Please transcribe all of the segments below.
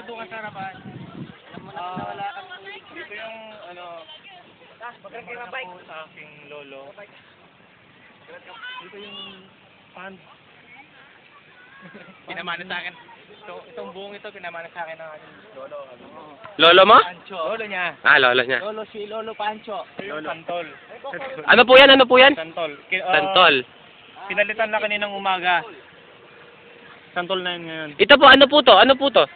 doon ka sa harapan. Alam mo na kung nawala ka. Dito yung, ano, po sa aking lolo. Dito yung pond. Pinamana sa akin. Itong buong ito, pinamana sa akin ng aking lolo. Lolo mo? Pancho. Lolo niya. Ah, lolo niya. Lolo Pancho. Lolo Santol. Ano po yan? Ano po yan? Santol. Santol. Pinalitan na kaninang umaga. Santol na yun ngayon. Ito po, ano po to? Ano po to?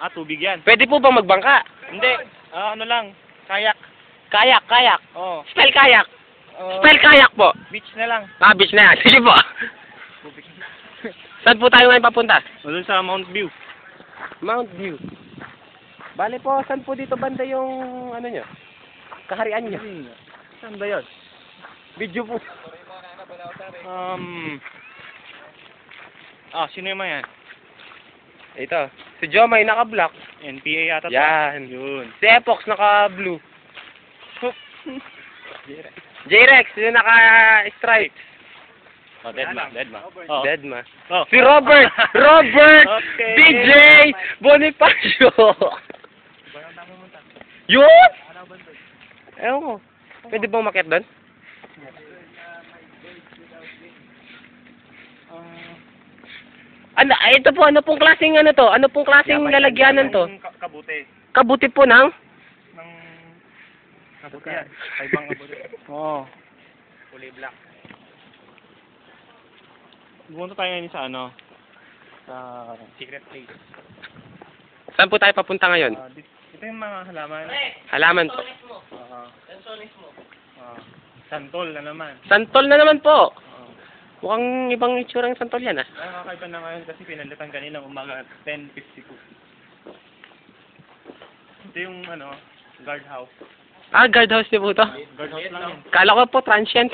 Ah, tubig yan. Pwede po bang magbangka? Hindi. Ano lang. Kayak. Kayak, kayak. Oo. Spell kayak. Spell kayak po. Beach na lang. Ah, beach na yan. Sige po. Saan po tayo ngayon papunta? Doon sa Mount View. Mount View. Bale po, saan po dito banda yung, ano nyo? Kaharian nyo? Saan ba yun? Video po. Sino yung mga yan? Ito. Si Jomay naka-black. NPA yata. Yan. Yun. Si Epox naka-blue. J-Rex, yung naka-stripes. Oh, Deadma. Deadma. Oh. Si Robert! Robert! Okay. DJ! Bonifacio! Yun! Ewan ko. Pwede bang umakyat doon? Ito po, ano pong klaseng ano to? Ano pong klaseng lalagyanan to? Kabuti. Kabuti po ng? Ng kabuti yan. Kaibang kabuti. Oo. Kulay black. Pumunta tayo ngayon sa ano? Sa secret place. Saan po tayo papunta ngayon? Ito yung mga halaman. Halaman po. Santol na naman. Santol na naman po. Mukhang ibang itsura ng santol yan ah. Nakakaiba na ngayon kasi pinalitan kaninang umaga 10:52. Ito yung ano, guardhouse. Ah, guardhouse niyo po to? Guardhouse lang yun. Kala ko po transient.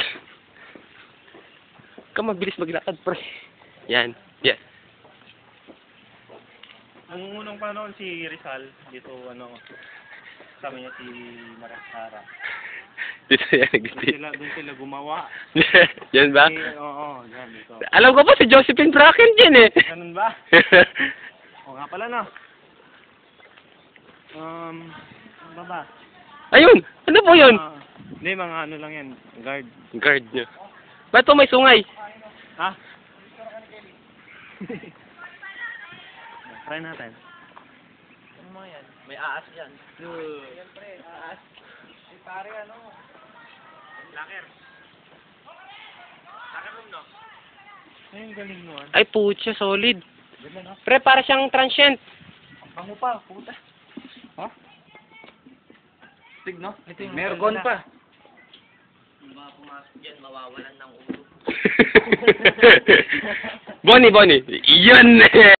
Mabilis maglakad, pre. Yan. Yes. Nung unang panahon si Rizal, dito ano, sabi niya si Marasara. Dito yan, nag-stay. Doon sila gumawa. Yan ba? Oo, yan dito. Alam ko po si Josephine Bracken din eh. Ganun ba? O nga pala no. Ano ba? Ayun! Ano po yun? Hindi, mga ano lang yan. Guard. Guard nyo. Ba't po may sungay? Ha? Try natin. Ano mga yan? May aas dyan. Siyempre, aas. Si pare ano? Locker. Locker room no? Ayun, galing mo. Ay, putya, solid. Ganda no? Pre, para siyang transient. Ang pango pa, puta. Ha? Tig no? Ito yung Mergon pa. Yung mga pumasok dyan, mawawalan ng ulo. Bonnie. Yan eh!